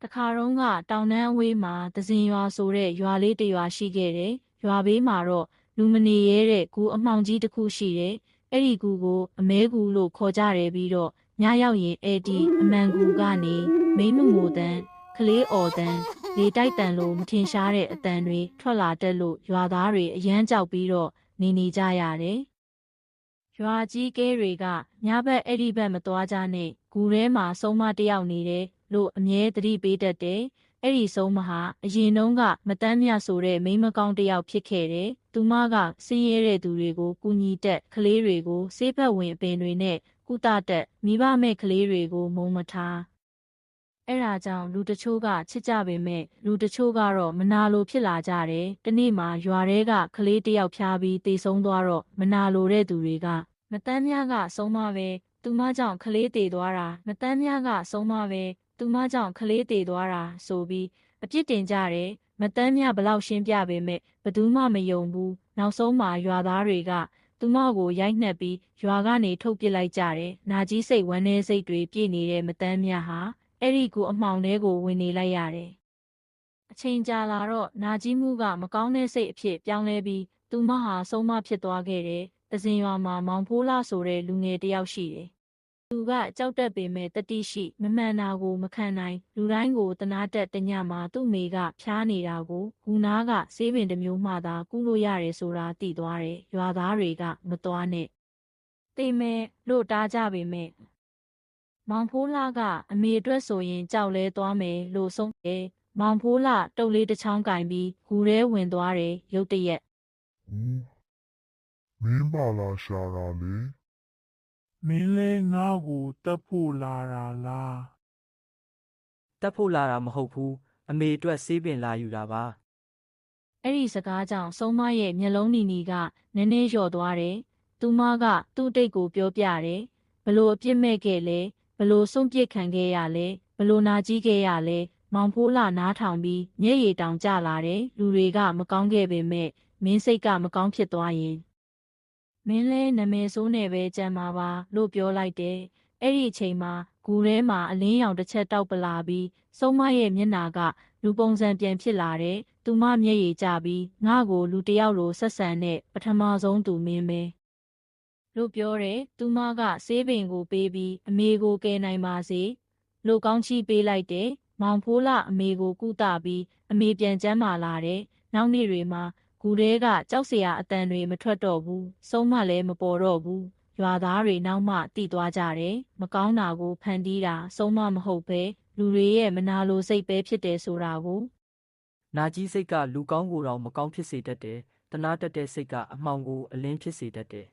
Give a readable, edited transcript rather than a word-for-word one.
တခါတော့ကတောင်တန်းအဝေးမှာသဇင်ရွာဆိုတဲ့ရွာလေးတစ်ရွာရှိခဲ့တယ်။ရွာဘေးမှာတော့လူမနေရဲတဲ့ကူအမှောင်ကြီးတစ်ခုရှိတယ်။အဲ့ဒီကူကိုအမဲကူလို့ခေါ်ကြတယ်ပြီးတော့ညရောက်ရင်အဲ့ဒီအမှန်ကူကနေမိန်းမငိုတန်းကလေးအော်တန်းလေတိုက်တန်လို့မထင်ရှားတဲ့အတန်တွေထွက်လာတတ်လို့ရွာသားတွေအယမ်းကြောက်ပြီးတော့နေကြရတယ်။ရွာကြီးကဲတွေကညဘက်အဲ့ဒီဘက်မသွားကြနဲ့ကူထဲမှာဆုံးမတစ်ယောက်နေတယ်လို့အမြဲသတိပေးတတ်တယ်။အဲ့ဒီဆုံးမဟာအရင်တုန်းကမတန်းမြဆိုတဲ့မိန်းမကောင်းတစ်ယောက်ဖြစ်ခဲ့တယ်။သူမကဆင်းရဲတဲ့သူတွေကိုကူညီတတ်ကလေးတွေကိုဆေးဘက်ဝင်အပင်တွေနဲ့ကုသတတ်မိဘမဲ့ကလေးတွေကိုမုံမထားအဲ့ဒါကြောင့်လူတချို့ကချစ်ကြပေမဲ့လူတချို့ကတော့မနာလိုဖြစ်လာကြတယ်။တနေ့မှရွာထဲကကလေးတစ်ယောက်ဖျားပြီးတေဆုံးသွားတော့မနာလိုတဲ့သူတွေကမတန်းမြကဆုံးမပဲသူမကြောင့်ကလေးတေသွားတာမတန်းမြကဆုံးမပဲသူမကြောင့်ကလေးတေသွားတာဆိုပြီးအပြစ်တင်ကြတယ်။မတန်းမြဘလောက်ရှင်းပြပေမဲ့ဘသူမှမယုံဘူး။နောက်ဆုံးမှာရွာသားတွေကသူမကိုရိုက်နှက်ပြီးရွာကနေထုတ်ပစ်လိုက်ကြတယ်။နာကြီးစိတ်ဝမ်းနည်းစိတ်တွေပြည့်နေတဲ့မတန်းမြဟာအဲ့ဒီကူအမှောင်ထဲကိုဝင်နေလိုက်ရတယ်။အချိန်ကြာလာတော့နာကြီးမှုကမကောင်းတဲ့စိတ်အဖြစ်ပြောင်းလဲပြီးသူမဟာဆုံးမဖြစ်သွားခဲ့တယ်။သဇင်ရွာမှာမောင်ဖိုးလာဆိုတဲ့လူငယ်တစ်ယောက်ရှိတယ်။သူကကြောက်တတ်ပေမဲ့တတိရှိမမှန်တာကိုမခံနိုင်လူတိုင်းကိုတနာတက်တညမှာသူ့မိကဖျားနေတာကိုဂူနာကဆေးပင်တစ်မျိုးမှသာကုလို့ရတယ်ဆိုတာသိသွားတယ်။ရွာသားတွေကမသွားနဲ့သိမဲ့လို့တားကြပေမဲ့မောင်ဖိုးလာကအမေအတွက်ဆိုရင်ကြောက်လဲသွားမယ်လို့ဆုံးတယ်။မောင်ဖိုးလာတုပ်လေးတစ်ချောင်းကင်ပြီးဂူထဲဝင်သွားတယ်ရုတ်တရက်မင်းပါလာရှာတာလေမင်းလဲငါ့ကိုတက်ဖို့လာတာလား တက်ဖို့လာတာမဟုတ်ဘူးအမေအတွက်ဆေးပင်လာယူတာပါအဲ့ဒီစကားကြောင့်ဆုံးမရဲ့မျက်လုံးနီနီကနည်းနည်းလျော့သွားတယ်။သူမကသူ့တိတ်ကိုပြောပြတယ်။ဘလို့အပြစ်မဲ့ခဲ့လဲဘလို့စွန့်ပစ်ခံခဲ့ရလဲဘလို့နာကြီးခဲ့ရလဲမောင်ဖိုးလာနားထောင်ပြီးမျက်ရည်တောင်ကျလာတယ်လူတွေကမကောင်းခဲ့ပေမဲ့မင်းစိတ်ကမကောင်းဖြစ်သွားရင်မင်းလဲနာမည်ဆိုးနဲ့ပဲကြံပါပါလို့ပြောလိုက်တယ်။အဲ့ဒီအချိန်မှာဂူထဲမှာအလင်းရောင်တစ်ချက်တောက်ပလာပြီးဆုံးမရဲ့မျက်နာကလူပုံစံပြန်ဖြစ်လာတယ်။သူမမျက်ရည်ကျပြီးငါ့ကိုလူတစ်ယောက်လိုဆက်ဆံတဲ့ပထမဆုံးသူမင်းပဲလို့ပြောတယ်။သူမကဆေးပင်ကိုပေးပြီးအမေကိုကယ်နိုင်ပါစေလို့ကောင်းချီးပေးလိုက်တယ်။မောင်ဖိုးလာအမေကိုကုသပြီးအမေပြန်ကျန်းမာလာတယ်။နောက်နေ့တွေမှာဂူထဲကကြောက်စရာအတန်တွေမထွက်တော့ဘူး။ဆုံးမလည်းမပေါ်တော့ဘူး။ရွာသားတွေနောက်မှတိသွားကြတယ်။မကောင်းတာကိုဖန်တီးတာဆုံးမမဟုတ်ပဲလူတွေရဲ့မနာလိုစိတ်ပဲဖြစ်တယ်ဆိုတာကိုနာကြီးစိတ်ကလူကောင်းကိုယ်တော်မကောင်းဖြစ်စေတတ်တယ်တနာတတ်တဲ့စိတ်ကအမှောင်ကိုအလင်းဖြစ်စေတတ်တယ်